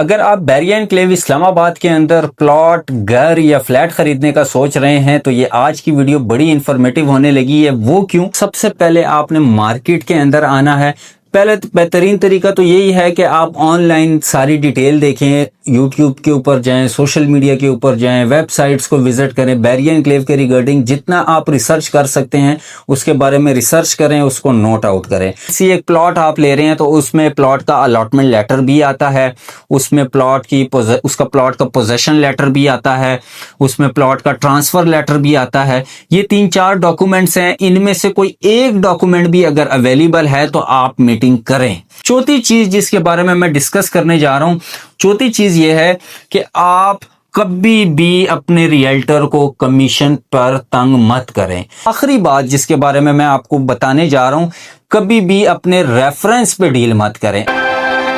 अगर आप बैरिया एनक्लेव इस्लामाबाद के अंदर प्लॉट, घर या फ्लैट खरीदने का सोच रहे हैं तो ये आज की वीडियो बड़ी इंफॉर्मेटिव होने लगी है। वो क्यों? सबसे पहले आपने मार्केट के अंदर आना है। पहले तो बेहतरीन तरीका तो यही है कि आप ऑनलाइन सारी डिटेल देखें, यूट्यूब के ऊपर जाएं, सोशल मीडिया के ऊपर जाएं, वेबसाइट्स को विजिट करें। बैरिया एनक्लेव के रिगार्डिंग जितना आप रिसर्च कर सकते हैं उसके बारे में रिसर्च करें, उसको नोट आउट करें। किसी एक प्लॉट आप ले रहे हैं तो उसमें प्लॉट का अलॉटमेंट लेटर भी आता है, उसमें उसका प्लॉट का पोजेशन लेटर भी आता है, उसमें प्लॉट का ट्रांसफर लेटर भी आता है। ये 3-4 डॉक्यूमेंट्स हैं, इनमें से कोई एक डॉक्यूमेंट भी अगर अवेलेबल है तो आप करें। चौथी चीज जिसके बारे में मैं डिस्कस करने जा रहा हूं, चौथी चीज यह है कि आप कभी भी अपने रियल्टर को कमीशन पर तंग मत करें। आखिरी बात जिसके बारे में मैं आपको बताने जा रहा हूं, कभी भी अपने रेफरेंस पे डील मत करें।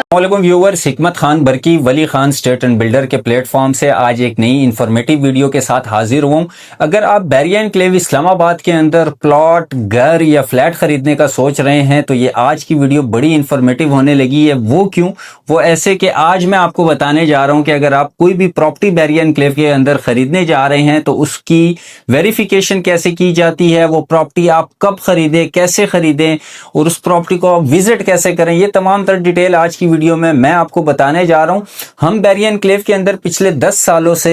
अस्सलामुअलैकुम व्यूअर्स, हिकमत खान बरकी वली खान स्टेट एंड बिल्डर के प्लेटफॉर्म से आज एक नई इन्फॉर्मेटिव वीडियो के साथ हाजिर हूँ। अगर आप बैरिया एनक्लेव इस्लामाबाद के अंदर प्लॉट, घर या फ्लैट खरीदने का सोच रहे हैं तो ये आज की वीडियो बड़ी इन्फॉर्मेटिव होने लगी है। वो क्यों? वो ऐसे कि आज मैं आपको बताने जा रहा हूँ कि अगर आप कोई भी प्रॉपर्टी बैरिया एनक्लेव के अंदर खरीदने जा रहे हैं तो उसकी वेरिफिकेशन कैसे की जाती है, वो प्रॉपर्टी आप कब खरीदें, कैसे खरीदें और उस प्रॉपर्टी को आप विजिट कैसे करें, ये तमाम तर डिटेल आज की वीडियो में मैं आपको बताने जा रहा हूं। हम बैरिया एनक्लेव के अंदर पिछले 10 सालों से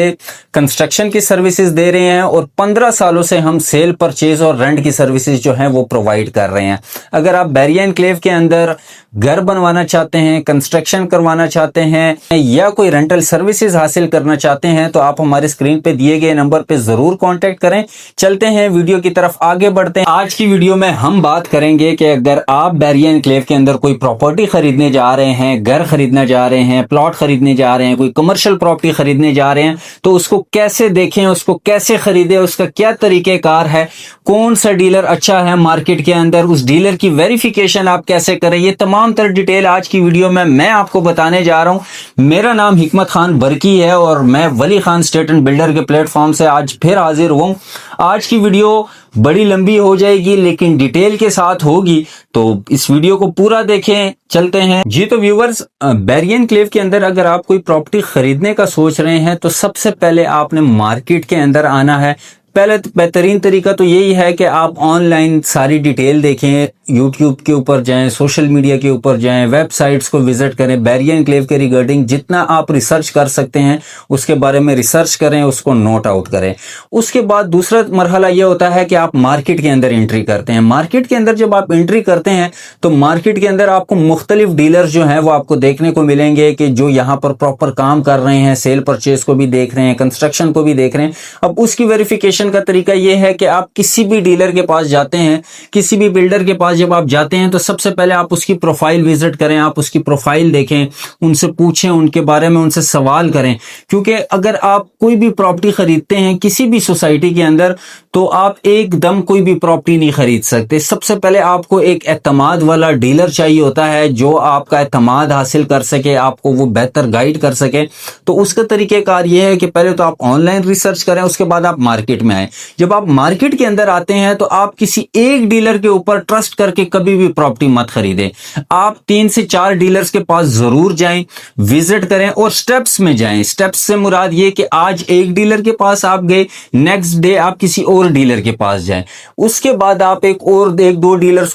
कंस्ट्रक्शन की सर्विसेज दे रहे हैं और 15 सालों से हम सेल, परचेज और रेंट की सर्विसेज जो हैं वो प्रोवाइड कर रहे हैं। अगर आप बैरिया एनक्लेव के अंदर घर बनवाना चाहते हैं, कंस्ट्रक्शन करवाना चाहते हैं या कोई रेंटल सर्विसेज हासिल करना चाहते हैं तो आप हमारे स्क्रीन पे दिए गए नंबर पे जरूर कांटेक्ट करें। चलते हैं वीडियो की तरफ, आगे बढ़ते हैं। आज की वीडियो में हम बात करेंगे कि अगर आप बैरिया एनक्लेव के अंदर कोई प्रॉपर्टी खरीदने जा रहे हैं, घर खरीदना जा रहे हैं, प्लॉट खरीदने जा रहे हैं, कोई कमर्शियल प्रॉपर्टी खरीदने जा रहे हैं तो उसको कैसे देखें, उसको कैसे खरीदें, उसका क्या तरीकेकार है, कौन सा डीलर अच्छा है मार्केट के अंदर, उस डीलर की वेरिफिकेशन आप कैसे करें, ये तमाम तरह डिटेल आज की वीडियो में मैं आपको बताने जा रहा हूं। मेरा नाम हिकमत खान बरकी है और मैं वली खान स्टेट एंड बिल्डर के प्लेटफॉर्म से आज फिर हाजिर हूं। आज की वीडियो बड़ी लंबी हो जाएगी लेकिन डिटेल के साथ होगी, तो इस वीडियो को पूरा देखें। चलते हैं जी। तो व्यूवर्स, बैरिया एनक्लेव के अंदर अगर आप कोई प्रॉपर्टी खरीदने का सोच रहे हैं तो सबसे पहले आपने मार्केट के अंदर आना है। पहले तो बेहतरीन तरीका तो यही है कि आप ऑनलाइन सारी डिटेल देखें, यूट्यूब के ऊपर जाएं, सोशल मीडिया के ऊपर जाएं, वेबसाइट्स को विजिट करें। बैरिया एनक्लेव के रिगार्डिंग जितना आप रिसर्च कर सकते हैं उसके बारे में रिसर्च करें, उसको नोट आउट करें। उसके बाद दूसरा मरहला यह होता है कि आप मार्केट के अंदर एंट्री करते हैं। मार्केट के अंदर जब आप एंट्री करते हैं तो मार्केट के अंदर आपको मुख्तलिफ डीलर्स जो हैं वो आपको देखने को मिलेंगे कि जो यहाँ पर प्रॉपर काम कर रहे हैं, सेल परचेज को भी देख रहे हैं, कंस्ट्रक्शन को भी देख रहे हैं। अब उसकी वेरिफिकेशन का तरीका यह है कि आप किसी भी डीलर के पास जाते हैं, किसी भी बिल्डर के पास जब आप जाते हैं तो सबसे पहले आप उसकी प्रोफाइल विजिट करें, आप उसकी प्रोफाइल देखें, उनसे पूछें, उनके बारे में उनसे सवाल करें। क्योंकि अगर आप कोई भी प्रॉपर्टी खरीदते हैं किसी भी सोसाइटी के अंदर तो आप एकदम कोई भी प्रॉपर्टी नहीं खरीद सकते। सबसे पहले आपको एक एतमाद वाला डीलर चाहिए होता है जो आपका एतमाद हासिल कर सके, आपको वो बेहतर गाइड कर सके। तो उसका तरीकेकार यह है कि पहले तो आप ऑनलाइन रिसर्च करें, उसके बाद आप मार्केट में आए। जब आप मार्केट के अंदर आते हैं तो आप किसी एक डीलर के ऊपर ट्रस्ट करके कभी भी प्रॉपर्टी मत खरीदें। आप 3 से 4 डीलर्स के पास जरूर जाएं, विजिट करें और स्टेप्स में जाएं। स्टेप्स से मुराद ये कि आज एक डीलर के पास आप गए, नेक्स्ट डे आप किसी और डीलर के पास जाएं, उसके बाद आप एक दो डीलर्स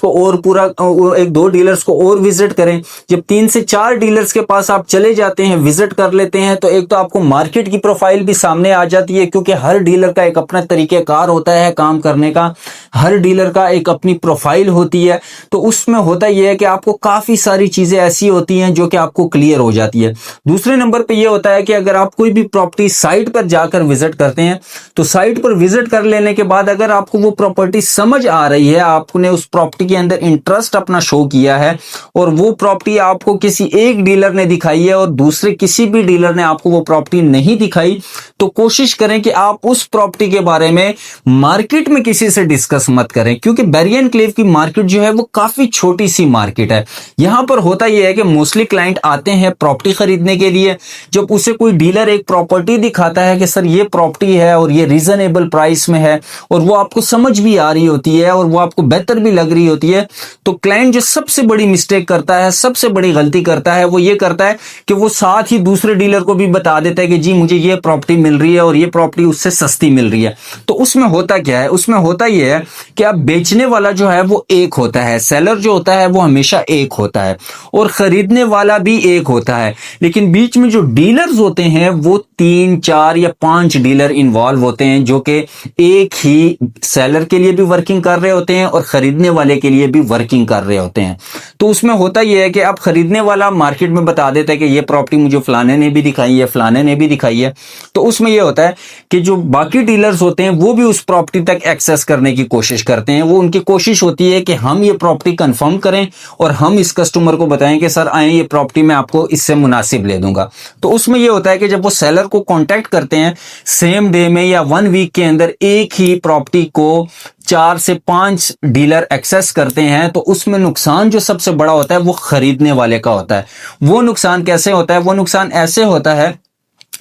को और विजिट करें। जब 3 से 4 डीलर्स के पास आप चले जाते हैं, विजिट कर लेते हैं तो एक तो आपको मार्केट की प्रोफाइल भी सामने आ जाती है, क्योंकि हर डीलर का एक अपना तरीकेकार होता है काम करने का, हर डीलर का एक अपनी प्रोफाइल होती है। तो उसमें होता यह है कि आपको काफी सारी चीजें ऐसी होती हैं जो कि आपको क्लियर हो जाती है। दूसरे नंबर पे यह होता है कि अगर आप कोई भी प्रॉपर्टी साइट पर जाकर विजिट करते हैं तो साइट पर विजिट कर लेने के बाद अगर आपको वो प्रॉपर्टी समझ आ रही है, आपने उस प्रॉपर्टी के अंदर इंटरेस्ट अपना शो किया है और वो प्रॉपर्टी आपको किसी एक डीलर ने दिखाई है और दूसरे किसी भी डीलर ने आपको वो प्रॉपर्टी नहीं दिखाई, तो कोशिश करें कि आप उस प्रॉपर्टी के बारे में मार्केट में किसी से डिस्कस मत करें। क्योंकि बैरिया एनक्लेव की मार्केट जो है वो काफी छोटी सी मार्केट है। यहां पर होता यह है कि मोस्टली क्लाइंट आते हैं प्रॉपर्टी खरीदने के लिए। जब उसे कोई डीलर एक प्रॉपर्टी दिखाता है कि सर ये प्रॉपर्टी है और ये रीजनेबल प्राइस में है और वो आपको समझ भी आ रही होती है और वो आपको बेहतर भी लग रही होती है, तो क्लाइंट जो सबसे बड़ी मिस्टेक करता है, सबसे बड़ी गलती करता है, वो ये करता है कि वो साथ ही दूसरे डीलर को भी बता देता है कि जी मुझे ये प्रॉपर्टी मिल रही है और ये प्रॉपर्टी उससे सस्ती मिल रही है। तो उसमें होता क्या है, उसमें होता ये है कि अब बेचने वाला जो है वो एक होता है, सेलर जो होता है वो हमेशा एक होता है और खरीदने वाला भी एक होता है, लेकिन बीच में जो डीलर्स होते हैं वो 3, 4 या 5 डीलर इन्वॉल्व होते हैं, जो कि एक ही सेलर के लिए भी वर्किंग कर रहे होते हैं और खरीदने वाले के लिए भी वर्किंग कर रहे होते हैं। तो उसमें होता यह है कि अब खरीदने वाला मार्केट में बता देता है कि ये प्रॉपर्टी मुझे फलाने ने भी दिखाई है, फलाने ने भी दिखाई है। तो उसमें यह होता है कि जो बाकी डीलर्स होते हैं वो भी उस प्रॉपर्टी तक एक्सेस करने की कोशिश करते हैं। वो उनकी कोशिश होती है कि हम ये प्रॉपर्टी कंफर्म करें और हम इस कस्टमर को बताएं कि सर आए, ये प्रॉपर्टी मैं आपको इससे मुनासिब ले दूंगा। तो उसमें यह होता है कि जब वो सेलर को कांटेक्ट करते हैं सेम डे में या 1 वीक के अंदर एक ही प्रॉपर्टी को 4 से 5 डीलर एक्सेस करते हैं, तो उसमें नुकसान जो सबसे बड़ा होता है वो खरीदने वाले का होता है। वो नुकसान कैसे होता है? वो नुकसान ऐसे होता है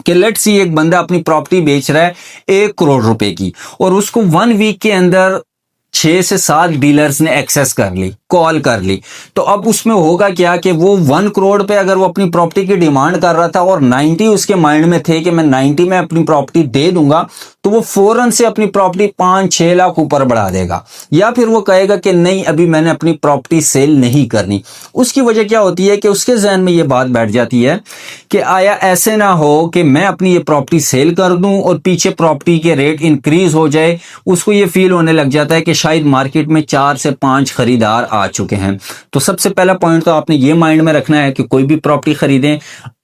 कि लेट्स सी एक बंदा अपनी प्रॉपर्टी बेच रहा है 1 करोड़ रुपए की और उसको 1 वीक के अंदर 6 से 7 डीलर्स ने एक्सेस कर ली, कॉल कर ली। तो अब उसमें होगा क्या कि वो 1 करोड़ पे अगर वो अपनी प्रॉपर्टी की डिमांड कर रहा था और 90 उसके माइंड में थे कि मैं 90 में अपनी प्रॉपर्टी दे दूंगा, तो वो फौरन से अपनी प्रॉपर्टी 5-6 लाख ऊपर बढ़ा देगा, या फिर वो कहेगा कि नहीं अभी मैंने अपनी प्रॉपर्टी सेल नहीं करनी। उसकी वजह क्या होती है कि उसके जहन में ये बात बैठ जाती है कि आया ऐसे ना हो कि मैं अपनी ये प्रॉपर्टी सेल कर दूं और पीछे प्रॉपर्टी के रेट इंक्रीज हो जाए। उसको ये फील होने लग जाता है कि शायद मार्केट में 4 से 5 खरीदार आ चुके हैं। तो सबसे पहला पॉइंट तो आपने ये माइंड में रखना है कि कोई भी प्रॉपर्टी खरीदें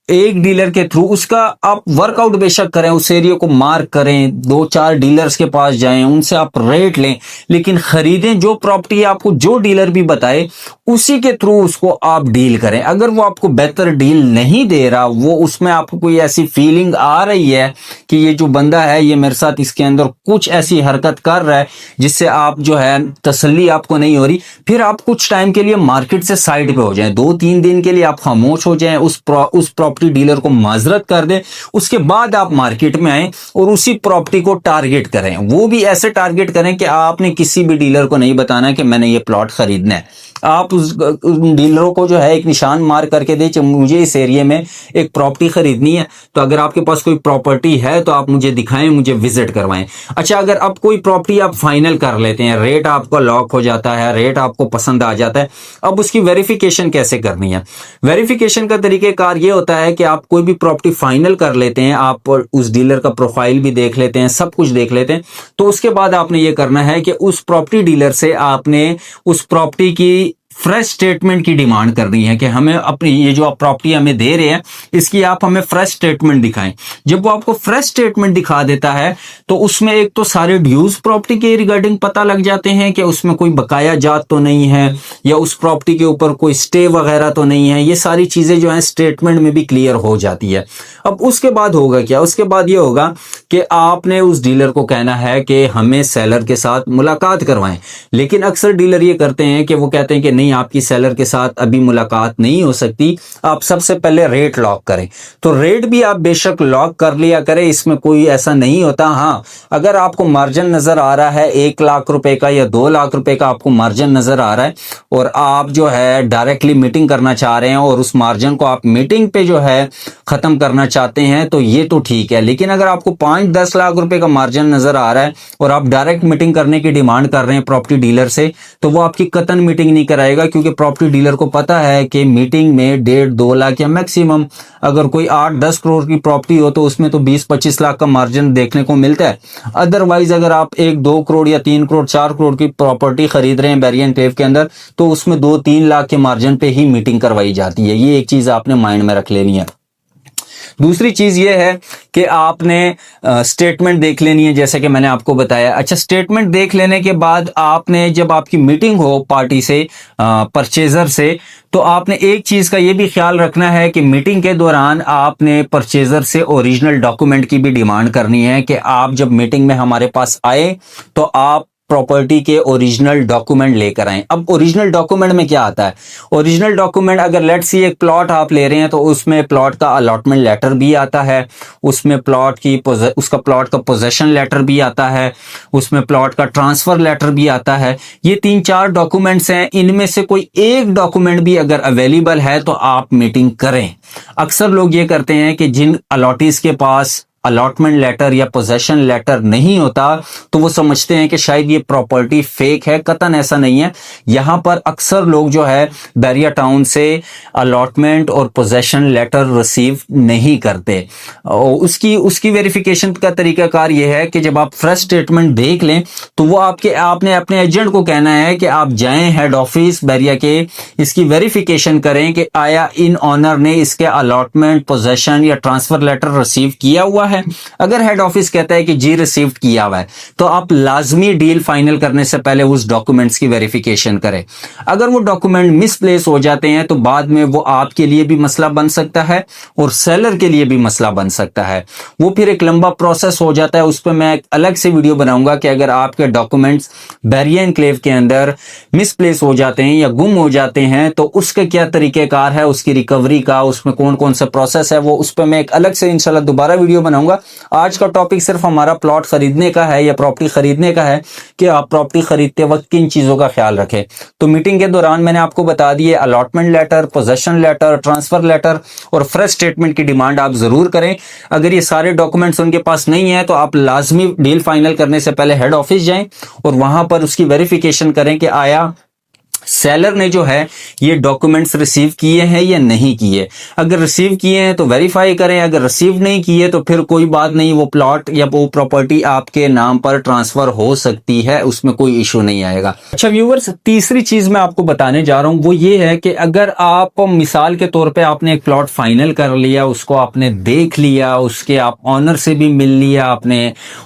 एक डीलर के थ्रू, उसका आप वर्कआउट बेशक करें, उस एरिया को मार्क करें, 2-4 डीलर्स के पास जाएं, उनसे आप रेट लें, लेकिन खरीदें जो प्रॉपर्टी आपको जो डीलर भी बताए उसी के थ्रू उसको आप डील करें। अगर वो आपको बेहतर डील नहीं दे रहा, वो उसमें आपको कोई ऐसी फीलिंग आ रही है कि ये जो बंदा है ये मेरे साथ इसके अंदर कुछ ऐसी हरकत कर रहा है जिससे आप जो है तसल्ली आपको नहीं हो रही, फिर आप कुछ टाइम के लिए मार्केट से साइड पे हो जाएं, 2-3 दिन के लिए आप खामोश हो जाएं, उस प्रॉपर्टी डीलर को माजरत कर दें, उसके बाद आप मार्केट में आए और उसी प्रॉपर्टी को टारगेट करें। वो भी ऐसे टारगेट करें कि आपने किसी भी डीलर को नहीं बताना कि मैंने ये प्लॉट खरीदना है। आप उस डीलरों को जो है एक निशान मार करके दे कि मुझे इस एरिया में एक प्रॉपर्टी खरीदनी है, तो अगर आपके पास कोई प्रॉपर्टी है तो आप मुझे दिखाएं, मुझे विजिट करवाएं। अच्छा, अगर अब कोई प्रॉपर्टी आप फाइनल कर लेते हैं, रेट आपका लॉक हो जाता है, रेट आपको पसंद आ जाता है, अब उसकी वेरिफिकेशन कैसे करनी है? वेरिफिकेशन का तरीकेकार ये होता है कि आप कोई भी प्रॉपर्टी फाइनल कर लेते हैं, आप उस डीलर का प्रोफाइल भी देख लेते हैं, सब कुछ देख लेते हैं, तो उसके बाद आपने ये करना है कि उस प्रॉपर्टी डीलर से आपने उस प्रॉपर्टी की फ्रेश स्टेटमेंट की डिमांड करनी है कि हमें अपनी ये जो आप प्रॉपर्टी हमें दे रहे हैं इसकी आप हमें फ्रेश स्टेटमेंट दिखाएं। जब वो आपको फ्रेश स्टेटमेंट दिखा देता है तो उसमें एक तो सारे ड्यूज प्रॉपर्टी के रिगार्डिंग पता लग जाते हैं कि उसमें कोई बकाया जात तो नहीं है या उस प्रॉपर्टी के ऊपर कोई स्टे वगैरह तो नहीं है। ये सारी चीजें जो है स्टेटमेंट में भी क्लियर हो जाती है। अब उसके बाद होगा क्या? उसके बाद ये होगा कि आपने उस डीलर को कहना है कि हमें सेलर के साथ मुलाकात करवाएं, लेकिन अक्सर डीलर ये करते हैं कि वो कहते हैं कि नहीं आपकी सेलर के साथ अभी मुलाकात नहीं हो सकती, आप सबसे पहले रेट लॉक करें। तो रेट भी आप बेशक लॉक कर लिया करें, इसमें कोई ऐसा नहीं होता। हाँ, अगर आपको मार्जिन नजर आ रहा है 1 लाख रुपए का या 2 लाख रुपए का आपको मार्जिन नजर आ रहा है और आप जो है डायरेक्टली मीटिंग करना चाह रहे हैं और उस मार्जिन को आप मीटिंग पे जो है खत्म करना चाहते हैं तो ये तो ठीक है। लेकिन अगर आपको 5-10 लाख रुपए का मार्जिन नजर आ रहा है और आप डायरेक्ट मीटिंग करने की डिमांड कर रहे हैं प्रॉपर्टी डीलर से, तो वो आपकी कतन मीटिंग नहीं कराएगा, क्योंकि प्रॉपर्टी डीलर को पता है कि मीटिंग में 1.5-2 लाख या मैक्सिमम अगर कोई 8-10 करोड़ की प्रॉपर्टी हो तो उसमें तो 20-25 लाख का मार्जिन देखने को मिलता है। अदरवाइज अगर आप 1-2 करोड़ या 3 करोड़ 4 करोड़ की प्रॉपर्टी खरीद रहे हैं बैरियर एनक्लेव के अंदर, तो उसमें 2-3 लाख के मार्जिन पे ही मीटिंग करवाई जाती है। ये एक चीज आपने माइंड में रख लेनी है। दूसरी चीज ये है कि आपने स्टेटमेंट देख लेनी है, जैसे कि मैंने आपको बताया। अच्छा, स्टेटमेंट देख लेने के बाद आपने जब आपकी मीटिंग हो पार्टी से, परचेजर से, तो आपने एक चीज का ये भी ख्याल रखना है कि मीटिंग के दौरान आपने परचेजर से ओरिजिनल डॉक्यूमेंट की भी डिमांड करनी है कि आप जब मीटिंग में हमारे पास आए तो आप प्रॉपर्टी के ओरिजिनल डॉक्यूमेंट लेकर आए। अब ओरिजिनल डॉक्यूमेंट में क्या आता है? ओरिजिनल डॉक्यूमेंट, अगर लेट्स सी एक प्लॉट आप ले रहे हैं तो उसमें प्लॉट का अलॉटमेंट लेटर भी आता है, उसमें उसका प्लॉट का पोजेशन लेटर भी आता है, उसमें प्लॉट का ट्रांसफर लेटर भी आता है। ये 3-4 डॉक्यूमेंट्स हैं, इनमें से कोई एक डॉक्यूमेंट भी अगर अवेलेबल है तो आप मीटिंग करें। अक्सर लोग ये करते हैं कि जिन अलॉटीज के पास अलॉटमेंट लेटर या पोजेशन लेटर नहीं होता तो वो समझते हैं कि शायद ये प्रॉपर्टी फेक है। कतन ऐसा नहीं है। यहां पर अक्सर लोग जो है बैरिया टाउन से अलॉटमेंट और पोजेशन लेटर रिसीव नहीं करते। उसकी वेरिफिकेशन का तरीकाकार ये है कि जब आप फ्रेश स्टेटमेंट देख लें तो वो आपने अपने एजेंट को कहना है कि आप जाएं हेड ऑफिस बैरिया के, इसकी वेरिफिकेशन करें कि आया इन ऑनर ने इसके अलॉटमेंट, पोजेशन या ट्रांसफर लेटर रिसीव किया हुआ है। अगर हेड ऑफिस कहता है कि जी रिसीव्ड किया हुआ है तो आप लाजमी डील फाइनल करने से पहले उस डॉक्यूमेंट्स की वेरिफिकेशन करें। अगर वो डॉक्यूमेंट मिसप्लेस हो जाते हैं तो बाद में वो आपके लिए भी मसला बन सकता है और सेलर के लिए भी मसला बन सकता है। वो फिर एक लंबा प्रोसेस हो जाता है। उस पर मैं एक अलग से वीडियो बनाऊंगा कि अगर आपके डॉक्यूमेंट्स बैरिया एनक्लेव के अंदर मिसप्लेस हो जाते हैं या गुम हो जाते हैं तो उसके क्या तरीकेकार है, उसकी रिकवरी का, उसमें कौन कौन सा प्रोसेस है, वो उस पर मैं एक अलग से इंशाल्लाह दोबारा वीडियो बनाऊंगा। आज का टॉपिक सिर्फ हमारा प्लॉट खरीदने का है या प्रॉपर्टी खरीदने का है कि आप प्रॉपर्टी खरीदते वक्त किन चीजों का ख्याल रखें। तो मीटिंग के दौरान मैंने आपको बता दिए allotment letter, possession letter, transfer letter और फ्रेश स्टेटमेंट की डिमांड आप जरूर करें। अगर ये सारे डॉक्यूमेंट्स उनके पास नहीं है तो आप लाजमी डील फाइनल करने से पहले हेड ऑफिस जाएं और वहां पर उसकी वेरिफिकेशन करें कि आया सेलर ने जो है ये डॉक्यूमेंट्स रिसीव किए हैं या नहीं किए। अगर रिसीव किए हैं तो वेरीफाई करें, अगर रिसीव नहीं किए तो फिर कोई बात नहीं, वो प्लॉट या वो प्रॉपर्टी आपके नाम पर ट्रांसफर हो सकती है, उसमें कोई इशू नहीं आएगा। अच्छा व्यूअर्स, तीसरी चीज मैं आपको बताने जा रहा हूं वो ये है कि अगर आप मिसाल के तौर पे आपने एक प्लॉट फाइनल कर लिया, उसको आपने देख लिया, उसके आप ऑनर से भी मिल लिया आपने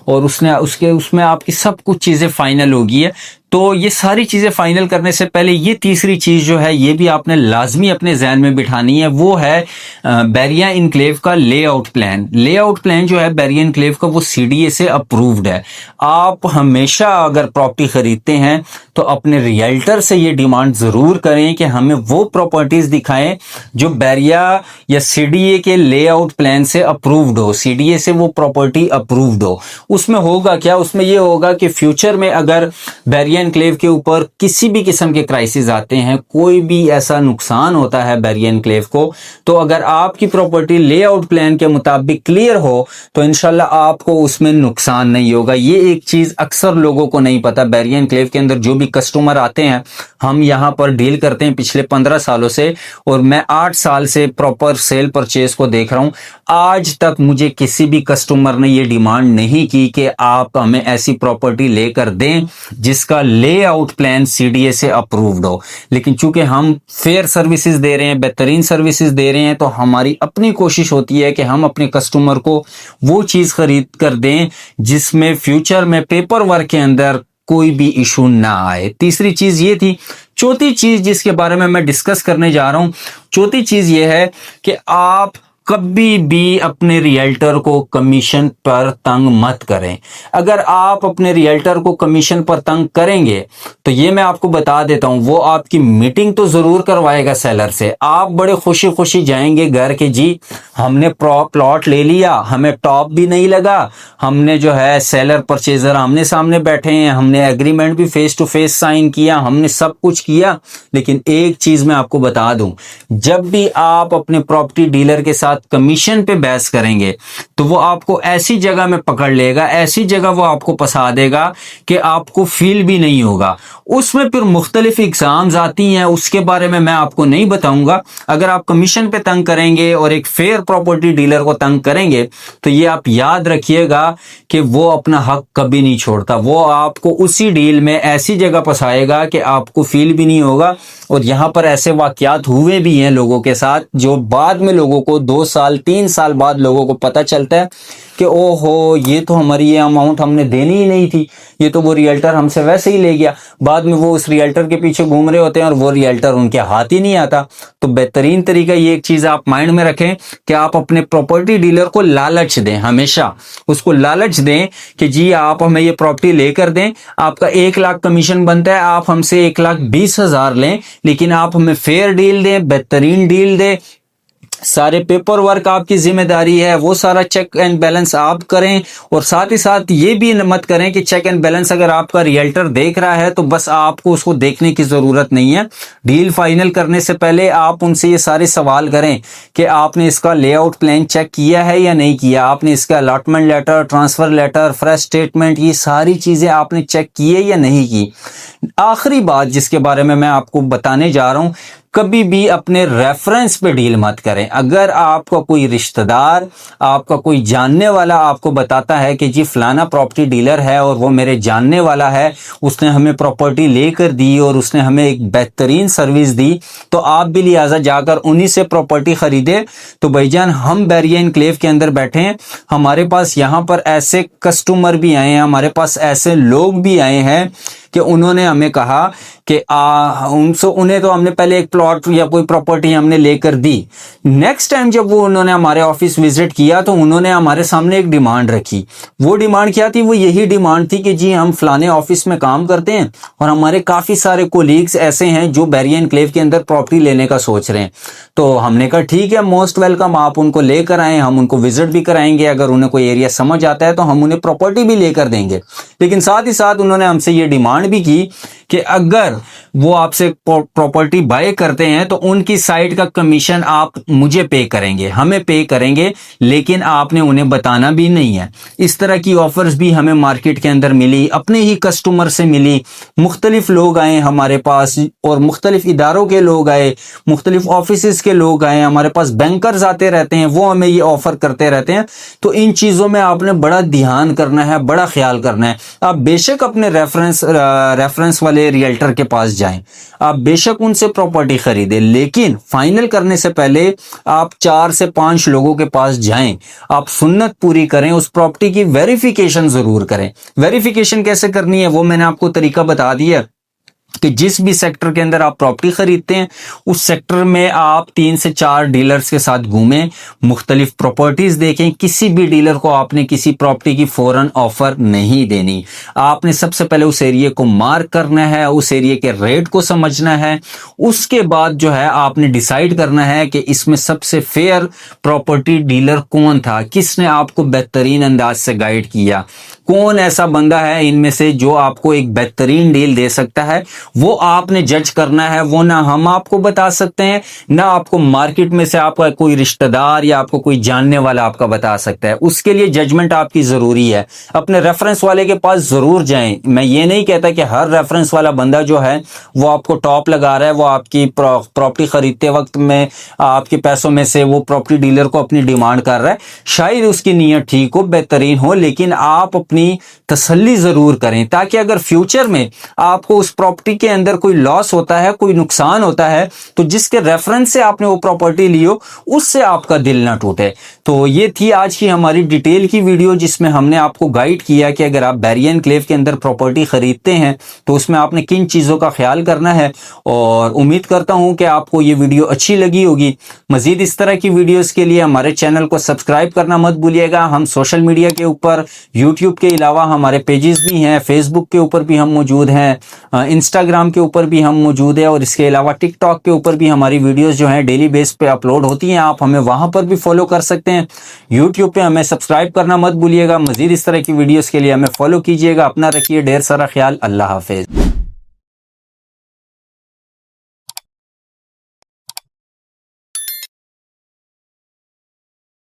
और उसमें आपकी सब कुछ चीजें फाइनल होगी है, तो ये सारी चीजें फाइनल करने से पहले ये तीसरी चीज जो है ये भी आपने लाजमी अपने जहन में बिठानी है, वो है बैरिया इनक्लेव का लेआउट प्लान। लेआउट प्लान जो है बैरिया इनक्लेव का वो सीडीए से अप्रूव्ड है। आप हमेशा अगर प्रॉपर्टी खरीदते हैं तो अपने रियल्टर से ये डिमांड जरूर करें कि हमें वो प्रॉपर्टीज दिखाएं जो बैरिया या सीडीए के लेआउट प्लान से अप्रूव्ड हो, सीडीए से वो प्रॉपर्टी अप्रूव्ड हो। उसमें होगा क्या, उसमें ये होगा कि फ्यूचर में अगर बैरिया एनक्लेव के ऊपर किसी भी किस्म के क्राइसिस आते हैं, कोई भी ऐसा नुकसान होता है बैरिया एनक्लेव को, तो अगर आपकी प्रॉपर्टी लेआउट प्लान के मुताबिक क्लियर हो तो इंशाल्लाह आपको उसमें नुकसान नहीं होगा। ये एक चीज अक्सर लोगों को नहीं पता। बैरिया एनक्लेव के अंदर जो भी कस्टमर आते हैं, हम यहां पर डील करते हैं पिछले 15 सालों से और मैं 8 साल से प्रॉपर सेल परचेज को देख रहा हूं। आज तक मुझे किसी भी कस्टमर ने ये डिमांड नहीं की कि आप हमें ऐसी प्रॉपर्टी लेकर दें जिसका लेआउट प्लान सीडीए से अप्रूव्ड हो। लेकिन चूंकि हम फेयर सर्विसेज दे रहे हैं, बेहतरीन सर्विसेज दे रहे हैं, तो हमारी अपनी कोशिश होती है कि हम अपने कस्टमर को वो चीज खरीद कर दें जिसमें फ्यूचर में पेपर वर्क के अंदर कोई भी इशू ना आए। तीसरी चीज ये थी। चौथी चीज जिसके बारे में मैं डिस्कस करने जा रहा हूं, चौथी चीज ये है कि आप कभी भी अपने रियल्टर को कमीशन पर तंग मत करें। अगर आप अपने रियल्टर को कमीशन पर तंग करेंगे तो ये मैं आपको बता देता हूं, वो आपकी मीटिंग तो जरूर करवाएगा सेलर से। आप बड़े खुशी खुशी जाएंगे घर के, जी हमने प्लॉट ले लिया, हमें टॉप भी नहीं लगा, हमने जो है सेलर परचेजर आमने सामने बैठे हैं, हमने एग्रीमेंट भी फेस टू फेस साइन किया, हमने सब कुछ किया। लेकिन एक चीज मैं आपको बता दूं, जब भी आप अपने प्रॉपर्टी डीलर के साथ कमीशन पे बहस करेंगे तो वो आपको ऐसी जगह में पकड़ लेगा, ऐसी जगह वो आपको फंसा देगा कि आपको फील भी नहीं होगा। उसमें फिर मुख्तलिफ एग्जाम्स आती हैं, उसके बारे में मैं आपको नहीं बताऊंगा। अगर आप कमीशन पे तंग करेंगे और एक फेयर प्रॉपर्टी डीलर को तंग करेंगे तो ये आप याद रखिएगा कि वो अपना हक कभी नहीं छोड़ता। वो आपको उसी डील में ऐसी जगह फंसाएगा कि आपको फील भी नहीं होगा। और यहां पर ऐसे वाकयात हुए भी हैं लोगों के साथ जो बाद में लोगों को 2 2 साल 3 साल बाद लोगों को पता चलता है कि ओहो ये तो हमारी ये अमाउंट हमने देनी ही नहीं थी, ये तो वो रियल्टर हमसे वैसे ही ले गया। बाद में वो उस रियल्टर के पीछे घूम रहे होते हैं और वो रियल्टर उनके हाथ ही नहीं आता। तो बेहतरीन तरीका ये एक चीज़ आप माइंड में रखें कि आप अपने प्रॉपर्टी डीलर को लालच दें, हमेशा उसको लालच दें कि जी आप हमें ये प्रॉपर्टी लेकर दें, आपका 1 लाख कमीशन बनता है, आप हमसे 1,20,000 लें, लेकिन आप हमें फेयर डील दें, बेहतरीन डील दें, सारे पेपर वर्क आपकी जिम्मेदारी है, वो सारा चेक एंड बैलेंस आप करें। और साथ ही साथ ये भी मत करें कि चेक एंड बैलेंस अगर आपका रियल्टर देख रहा है तो बस आपको उसको देखने की ज़रूरत नहीं है। डील फाइनल करने से पहले आप उनसे ये सारे सवाल करें कि आपने इसका लेआउट प्लान चेक किया है या नहीं किया, आपने इसका allotment letter, transfer letter, fresh statement, ये सारी चीज़ें आपने चेक की है या नहीं की। आखिरी बात जिसके बारे में मैं आपको बताने जा रहा हूँ, कभी भी अपने रेफरेंस पे डील मत करें। अगर आपका कोई रिश्तेदार, आपका कोई जानने वाला आपको बताता है कि जी फलाना प्रॉपर्टी डीलर है और वो मेरे जानने वाला है, उसने हमें प्रॉपर्टी लेकर दी और उसने हमें एक बेहतरीन सर्विस दी, तो आप भी लिहाजा जाकर उन्हीं से प्रॉपर्टी खरीदे। तो भाईजान हम बैरिया एनक्लेव के अंदर बैठे हैं, हमारे पास यहाँ पर ऐसे कस्टमर भी आए हैं, हमारे पास ऐसे लोग भी आए हैं कि उन्होंने हमें कहा कि उन्हें तो हमने पहले एक प्लॉट या कोई प्रॉपर्टी हमने लेकर दी, नेक्स्ट टाइम जब वो उन्होंने हमारे ऑफिस विजिट किया तो उन्होंने हमारे सामने एक डिमांड रखी। वो डिमांड क्या थी? वो यही डिमांड थी कि जी हम फलाने ऑफिस में काम करते हैं और हमारे काफ़ी सारे कोलीग्स ऐसे हैं जो बैरिया एनक्लेव के अंदर प्रॉपर्टी लेने का सोच रहे हैं। तो हमने कहा ठीक है, मोस्ट वेलकम, आप उनको लेकर आएँ, हम उनको विजिट भी कराएंगे, अगर उन्हें कोई एरिया समझ आता है तो हम उन्हें प्रॉपर्टी भी लेकर देंगे। लेकिन साथ ही साथ उन्होंने हमसे ये डिमांड भी की कि अगर वो आपसे प्रॉपर्टी बाय करते हैं तो उनकी साइड का कमीशन आप मुझे पे करेंगे, हमें पे करेंगे, लेकिन आपने उन्हें बताना भी नहीं है। इस तरह की ऑफर्स भी हमें मार्केट के अंदर मिली, अपने ही कस्टमर से मिली। मुख्तलिफ लोग आए हमारे पास और मुख्तलिफ इदारों के लोग आए, मुख्तलिफ ऑफिस के लोग आए, हमारे पास बैंकर्स आते रहते हैं, वो हमें ये ऑफर करते रहते हैं। तो इन चीज़ों में आपने बड़ा ध्यान करना है, बड़ा ख्याल करना है। आप बेशक अपने रेफरेंस वाले रियल्टर के पास जाएं, आप बेशक उनसे प्रॉपर्टी खरीदें, लेकिन फाइनल करने से पहले आप 4 से 5 लोगों के पास जाएं, आप सुन्नत पूरी करें, उस प्रॉपर्टी की वेरिफिकेशन जरूर करें। वेरिफिकेशन कैसे करनी है वो मैंने आपको तरीका बता दिया कि जिस भी सेक्टर के अंदर आप प्रॉपर्टी खरीदते हैं उस सेक्टर में आप 3 से 4 डीलर्स के साथ घूमें, मुख्तलिफ प्रॉपर्टीज देखें। किसी भी डीलर को आपने किसी प्रॉपर्टी की फौरन ऑफर नहीं देनी। आपने सबसे पहले उस एरिया को मार्क करना है, उस एरिया के रेट को समझना है, उसके बाद जो है आपने डिसाइड करना है कि इसमें सबसे फेयर प्रॉपर्टी डीलर कौन था, किसने आपको बेहतरीन अंदाज से गाइड किया, कौन ऐसा बंदा है इनमें से जो आपको एक बेहतरीन डील दे सकता है। वो आपने जज करना है, वो ना हम आपको बता सकते हैं, ना आपको मार्केट में से आपका कोई रिश्तेदार या आपको कोई जानने वाला आपका बता सकता है। उसके लिए जजमेंट आपकी ज़रूरी है। अपने रेफरेंस वाले के पास ज़रूर जाएं। मैं ये नहीं कहता कि हर रेफरेंस वाला बंदा जो है वो आपको टॉप लगा रहा है, वो आपकी प्रॉपर्टी खरीदते वक्त में आपके पैसों में से वो प्रॉपर्टी डीलर को अपनी डिमांड कर रहा है। शायद उसकी नीयत ठीक हो, बेहतरीन हो, लेकिन आप अपनी तसल्ली ज़रूर करें ताकि अगर फ्यूचर में आपको उस प्रॉपर्टी के अंदर कोई लॉस होता है, कोई नुकसान होता है, तो जिसके रेफरेंस से आपने वो प्रॉपर्टी ली हो उससे आपका दिल ना टूटे। तो ये थी आज की हमारी डिटेल की वीडियो जिसमें हमने आपको गाइड किया कि अगर आप बैरिया एनक्लेव के अंदर प्रॉपर्टी खरीदते हैं तो उसमें आपने किन चीज़ों का ख्याल करना है। और उम्मीद करता हूं कि आपको ये वीडियो अच्छी लगी होगी। मजीद इस तरह की वीडियोस के लिए हमारे चैनल को सब्सक्राइब करना मत भूलिएगा। हम सोशल मीडिया के ऊपर यूट्यूब के अलावा हमारे पेजेस भी हैं, फेसबुक के ऊपर भी हम मौजूद हैं, इंस्टाग्राम के ऊपर भी हम मौजूद है, और इसके अलावा टिकटॉक के ऊपर भी हमारी वीडियोस जो हैं डेली बेस पे अपलोड होती हैं। आप हमें वहां पर भी फॉलो कर सकते हैं। यूट्यूब पे हमें सब्सक्राइब करना मत भूलिएगा। मजीद इस तरह की वीडियोस के लिए हमें फॉलो कीजिएगा। अपना रखिए ढेर सारा ख्याल। अल्लाह हाफिज।